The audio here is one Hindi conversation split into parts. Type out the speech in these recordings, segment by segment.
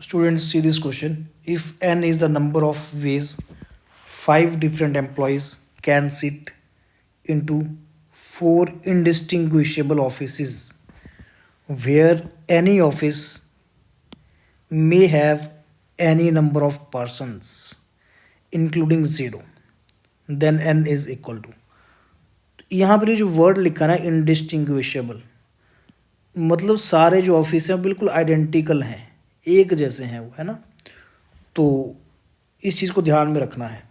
Students, see this question. If n is the number of ways five different employees can sit into four indistinguishable offices, where any office may have any number of persons, including zero, then n is equal to. यहाँ पर ये जो वर्ड लिखा ना इनडिस्टिंग्विशेबल, मतलब सारे जो ऑफिस हैं बिल्कुल आइडेंटिकल हैं, एक जैसे हैं वो, है ना। तो इस चीज़ को ध्यान में रखना है।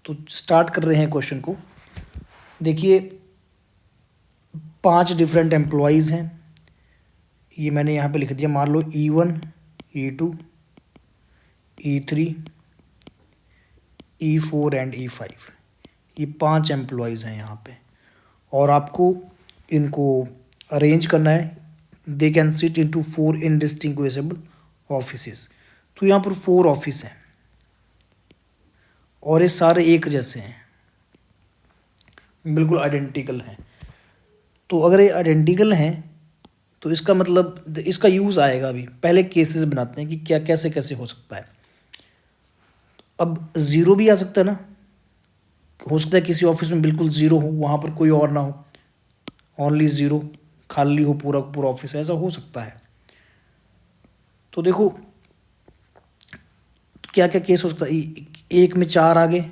तो स्टार्ट कर रहे हैं क्वेश्चन को। देखिए 5 डिफरेंट एम्प्लॉयज़ हैं, ये मैंने यहाँ पे लिख दिया। मान लो E1, E2, E3, E4 and E5, ये 5 एम्प्लॉयज़ हैं यहाँ पे, और आपको इनको अरेंज करना है। They can sit into 4 indistinguishable offices. तो यहाँ पर 4 ऑफिस हैं और ये सारे एक जैसे हैं, बिल्कुल आइडेंटिकल हैं। तो अगर ये आइडेंटिकल हैं तो इसका मतलब इसका यूज़ आएगा। अभी पहले केसेस बनाते हैं कि क्या कैसे कैसे हो सकता है। अब ज़ीरो भी आ सकता है ना, हो सकता है किसी ऑफिस में बिल्कुल ज़ीरो हो, वहाँ पर कोई और ना हो, ओनली ज़ीरो, खाली हो पूरा पूरा ऑफिस, ऐसा हो सकता है। तो देखो क्या क्या केस हो सकता है। एक में 4 आ गए,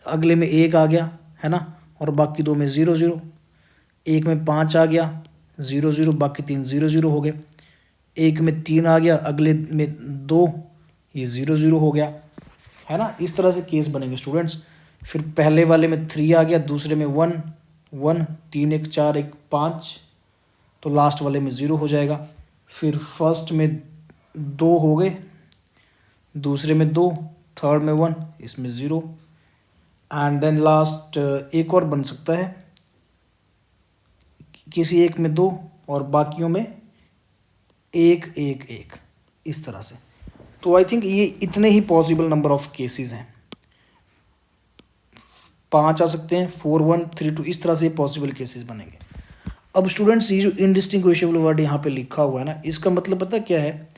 अगले में 1 आ गया, है ना, और बाकी 2 में 0 0। एक में 5 आ गया, 0 0, बाकी 3 0 0 हो गए। एक में 3 आ गया, अगले में 2, ये 0 0 हो गया, है ना। इस तरह से केस बनेंगे स्टूडेंट्स। फिर पहले वाले में 3 आ गया, दूसरे में 1 1, 3 1 4 1 5, तो लास्ट वाले में 0 हो जाएगा। फिर फर्स्ट में 2 हो गए, दूसरे में 2, थर्ड में 1, इसमें 0, एंड देन लास्ट एक और बन सकता है, किसी एक में 2 और बाकियों में 1 1 1, इस तरह से। तो आई थिंक ये इतने ही पॉसिबल नंबर ऑफ केसेस हैं। 5 आ सकते हैं, 4 1 3 2, इस तरह से पॉसिबल केसेस बनेंगे। अब स्टूडेंट्स ये जो इनडिस्टिंग्विशेबल वर्ड यहाँ पे लिखा हुआ है ना, इसका मतलब पता क्या है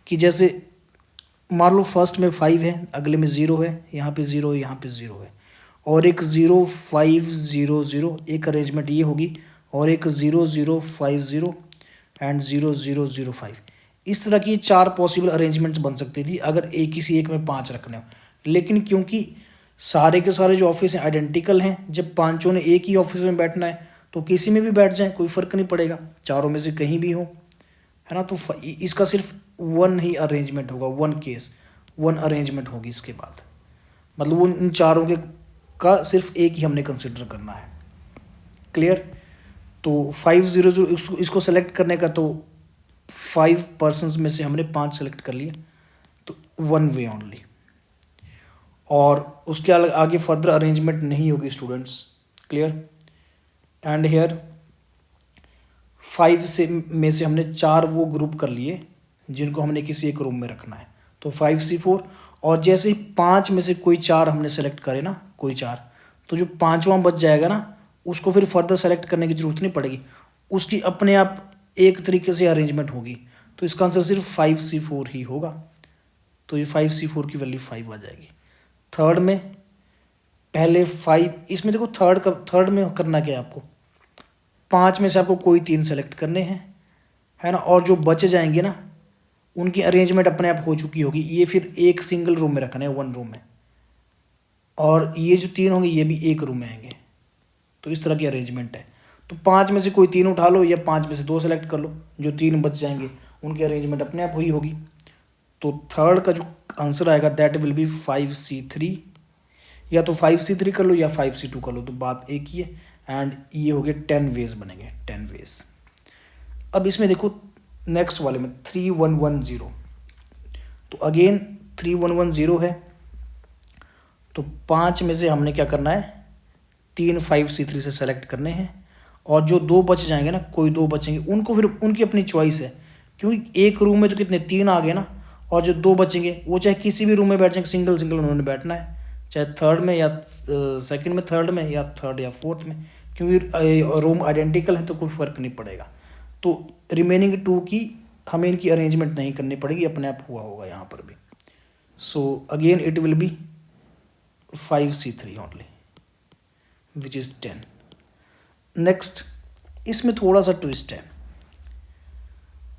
कि जैसे मान लो फर्स्ट में 5 है, अगले में 0 है, यहाँ पे 0 है, यहाँ पे 0 है, और एक 0 5 0 0, एक अरेंजमेंट ये होगी, और एक 0 0 5 0 एंड 0 0 0 5। इस तरह की 4 पॉसिबल अरेंजमेंट्स बन सकती थी अगर एक किसी एक में 5 रखने हो। लेकिन क्योंकि सारे के सारे जो ऑफिस हैं आइडेंटिकल हैं, जब पांचों ने एक ही ऑफिस में बैठना है तो किसी में भी बैठ जाए, कोई फ़र्क नहीं पड़ेगा, चारों में से कहीं भी हो, है ना। तो इसका सिर्फ 1 ही अरेंजमेंट होगा, 1 केस, 1 अरेंजमेंट होगी इसके बाद। मतलब उन चारों के का सिर्फ एक ही हमने कंसिडर करना है। क्लियर। तो 5 0 0 इसको सेलेक्ट करने का, तो 5 पर्सनस में से हमने 5 सेलेक्ट कर लिए, तो 1 वे ओनली, और उसके आगे फर्दर अरेंजमेंट नहीं होगी स्टूडेंट्स। क्लियर। एंड हेयर 5 में से हमने 4 वो ग्रुप कर लिए जिनको हमने किसी एक रूम में रखना है, तो 5C4। और जैसे ही 5 में से कोई 4 हमने सेलेक्ट करे ना, कोई 4, तो जो 5वां बच जाएगा ना, उसको फिर फर्दर सेलेक्ट करने की ज़रूरत नहीं पड़ेगी, उसकी अपने आप एक तरीके से अरेंजमेंट होगी। तो इसका आंसर सिर्फ 5C4 ही होगा। तो ये 5C4 की वैल्यू 5 आ जाएगी। थर्ड में पहले 5, इसमें देखो थर्ड में करना क्या है आपको, 5 में से आपको कोई 3 सेलेक्ट करने हैं, है ना, और जो बचे जाएंगे ना उनकी अरेंजमेंट अपने आप हो चुकी होगी। ये फिर एक सिंगल रूम में रखना है, 1 रूम में, और ये जो 3 होंगे ये भी एक रूम में आएंगे। तो इस तरह की अरेंजमेंट है। तो 5 में से कोई 3 उठा लो, या 5 में से 2 सेलेक्ट कर लो, जो 3 बच जाएंगे उनकी अरेंजमेंट अपने आप हुई होगी। तो थर्ड का जो आंसर आएगा दैट विल बी 5C3, या तो 5C3 कर लो या 5C2 कर लो, तो बात एक ही है। एंड ये हो गए 10 वेज बनेंगे, 10 वेज। अब इसमें देखो नेक्स्ट वाले में 3110, तो अगेन 3110 है, तो 5 में से हमने क्या करना है, 3 5C3 से सेलेक्ट करने हैं, और जो 2 बच जाएंगे ना, कोई 2 बचेंगे, उनको फिर उनकी अपनी चॉइस है, क्योंकि एक रूम में तो कितने 3 आ गए ना, और जो 2 बचेंगे वो चाहे किसी भी रूम में बैठ जाएंगे, सिंगल सिंगल उन्होंने बैठना है, चाहे थर्ड में या सेकंड में, थर्ड में या थर्ड या फोर्थ में, क्योंकि रूम आइडेंटिकल है तो कोई फ़र्क नहीं पड़ेगा। तो रिमेनिंग 2 की हमें इनकी अरेंजमेंट नहीं करनी पड़ेगी, अपने आप हुआ होगा यहाँ पर भी। So again it will be 5C3 only which is 10। Next, इसमें थोड़ा सा ट्विस्ट है,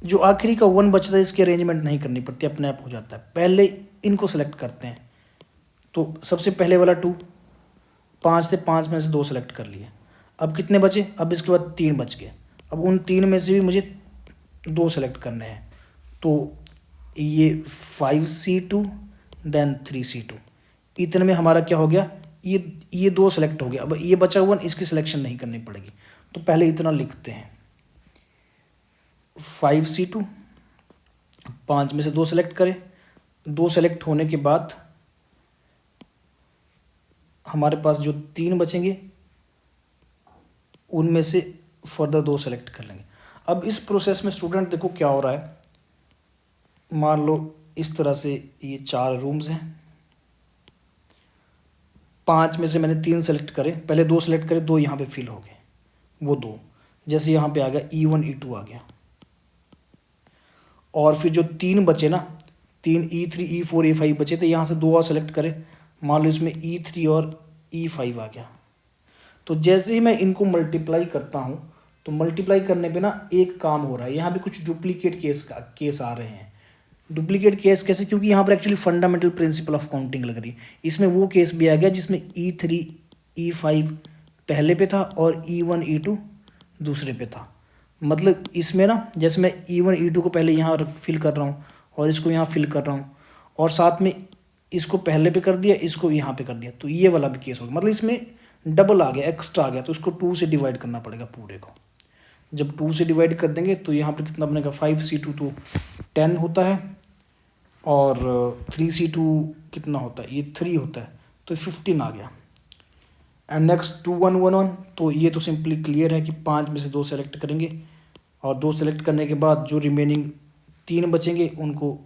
जो आखिरी का 1 बचता है इसकी अरेंजमेंट नहीं करनी पड़ती, अपने आप हो जाता है। पहले इनको सेलेक्ट करते हैं, तो सबसे पहले वाला 2, 5 थे, 5 में से 2 सेलेक्ट कर लिए। अब कितने बचे? अब इसके बाद 3 बच गए। अब उन 3 में से भी मुझे 2 सेलेक्ट करने हैं, तो ये 5C2 देन 3C2, इतने में हमारा क्या हो गया, ये 2 सेलेक्ट हो गया। अब ये बचा हुआ, इसकी सिलेक्शन नहीं करनी पड़ेगी, तो पहले इतना लिखते हैं 5C2, 5 में से 2 सेलेक्ट करें। 2 सेलेक्ट होने के बाद हमारे पास जो 3 बचेंगे उनमें से फर्दर 2 सेलेक्ट कर लेंगे। अब इस प्रोसेस में स्टूडेंट देखो क्या हो रहा है, मान लो इस तरह से ये 4 रूम्स हैं, 5 में से मैंने 3 सेलेक्ट करे, पहले 2 सेलेक्ट करे, 2 यहाँ पे फिल हो गए, वो 2 जैसे यहाँ पे आ गया E1 E2 आ गया। और फिर जो 3 बचे ना, 3 E3 E4 E5 बचे थे, यहाँ से 2 और सेलेक्ट करे, मान लो इसमें E3 और E5 आ गया। तो जैसे ही मैं इनको मल्टीप्लाई करता हूँ, तो मल्टीप्लाई करने पे ना एक काम हो रहा है, यहाँ पे कुछ डुप्लीकेट केस आ रहे हैं। डुप्लीकेट केस कैसे? क्योंकि यहाँ पर actually fundamental principle of counting लग रही है। इसमें वो केस भी आ गया जिसमें E3 E5 पहले पे था और E1 E2 दूसरे पे था। मतलब इसमें ना, जैसे मैं E1 E2 को पहले यहाँ फिल कर रहा हूँ और इसको यहाँ फिल कर रहा हूँ, और साथ में इसको पहले पे कर दिया, इसको यहाँ पे कर दिया, तो ये वाला भी केस होगा। मतलब इसमें डबल आ गया, एक्स्ट्रा आ गया, तो इसको 2 से डिवाइड करना पड़ेगा पूरे को। जब 2 से डिवाइड कर देंगे तो यहाँ पर कितना बनेगा, 5C2 तो 10 होता है, और 3C2 कितना होता है, ये 3 होता है, तो 15 आ गया। एंड नेक्स्ट 2 1 1 1, तो ये तो सिंपली क्लियर है कि 5 में से 2 सेलेक्ट करेंगे, और 2 सेलेक्ट करने के बाद जो रिमेनिंग 3 बचेंगे उनको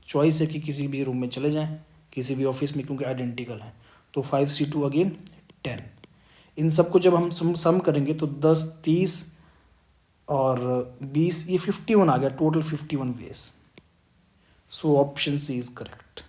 चॉइस है कि किसी भी रूम में चले जाएं, किसी भी ऑफिस में, क्योंकि आइडेंटिकल है। तो 5C2 अगेन 10। इन सबको जब हम सम करेंगे तो 10 30 और 20, ये 51 आ गया, total 51 ways. So option C is correct.